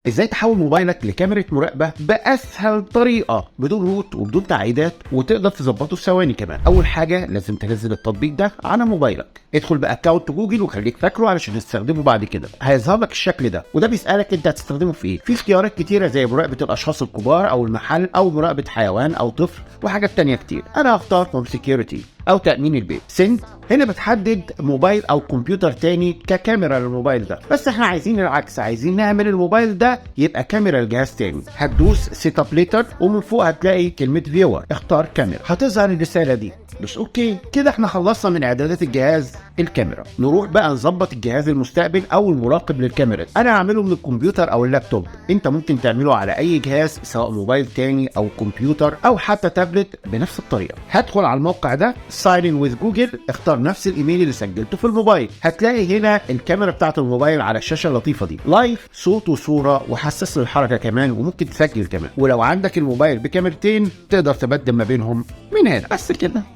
ازاي تحول موبايلك لكاميرا مراقبه باسهل طريقه بدون روت وبدون تعقيدات، وتقدر تظبطه في ثواني كمان. اول حاجه لازم تنزل التطبيق ده على موبايلك. ادخل باكونت جوجل وخليك فاكره علشان تستخدمه بعد كده. هيظهر لك الشكل ده، وده بيسالك انت هتستخدمه في ايه. في اختيارات كتيره زي مراقبه الاشخاص الكبار او المحل او مراقبه حيوان او طفل وحاجات تانية كتير. انا هختار هوم سكيورتي او تامين البيت. سند هنا بتحدد موبايل او كمبيوتر تاني ككاميرا للموبايل ده، بس احنا عايزين العكس، عايزين نعمل الموبايل ده يبقى كاميرا لجهاز تاني. هتدوس سيت اب ليتر ومن فوق هتلاقي كلمه فيور، اختار كاميرا. هتظهر الرساله دي، بس اوكي كده احنا خلصنا من اعدادات الجهاز الكاميرا. نروح بقى نظبط الجهاز المستقبل او المراقب للكاميرا. انا هعمله من الكمبيوتر او اللابتوب، انت ممكن تعمله على اي جهاز سواء موبايل تاني او كمبيوتر او حتى تابلت بنفس الطريقه. هدخل على الموقع ده ساين ان وذ جوجل، اختار نفس الايميل اللي سجلته في الموبايل. هتلاقي هنا الكاميرا بتاعت الموبايل على الشاشه اللطيفه دي، لايف صوت وصوره وحساس للحركه كمان، وممكن تسجل كمان. ولو عندك الموبايل بكاميرتين تقدر تبدل ما بينهم من هنا. بس كده.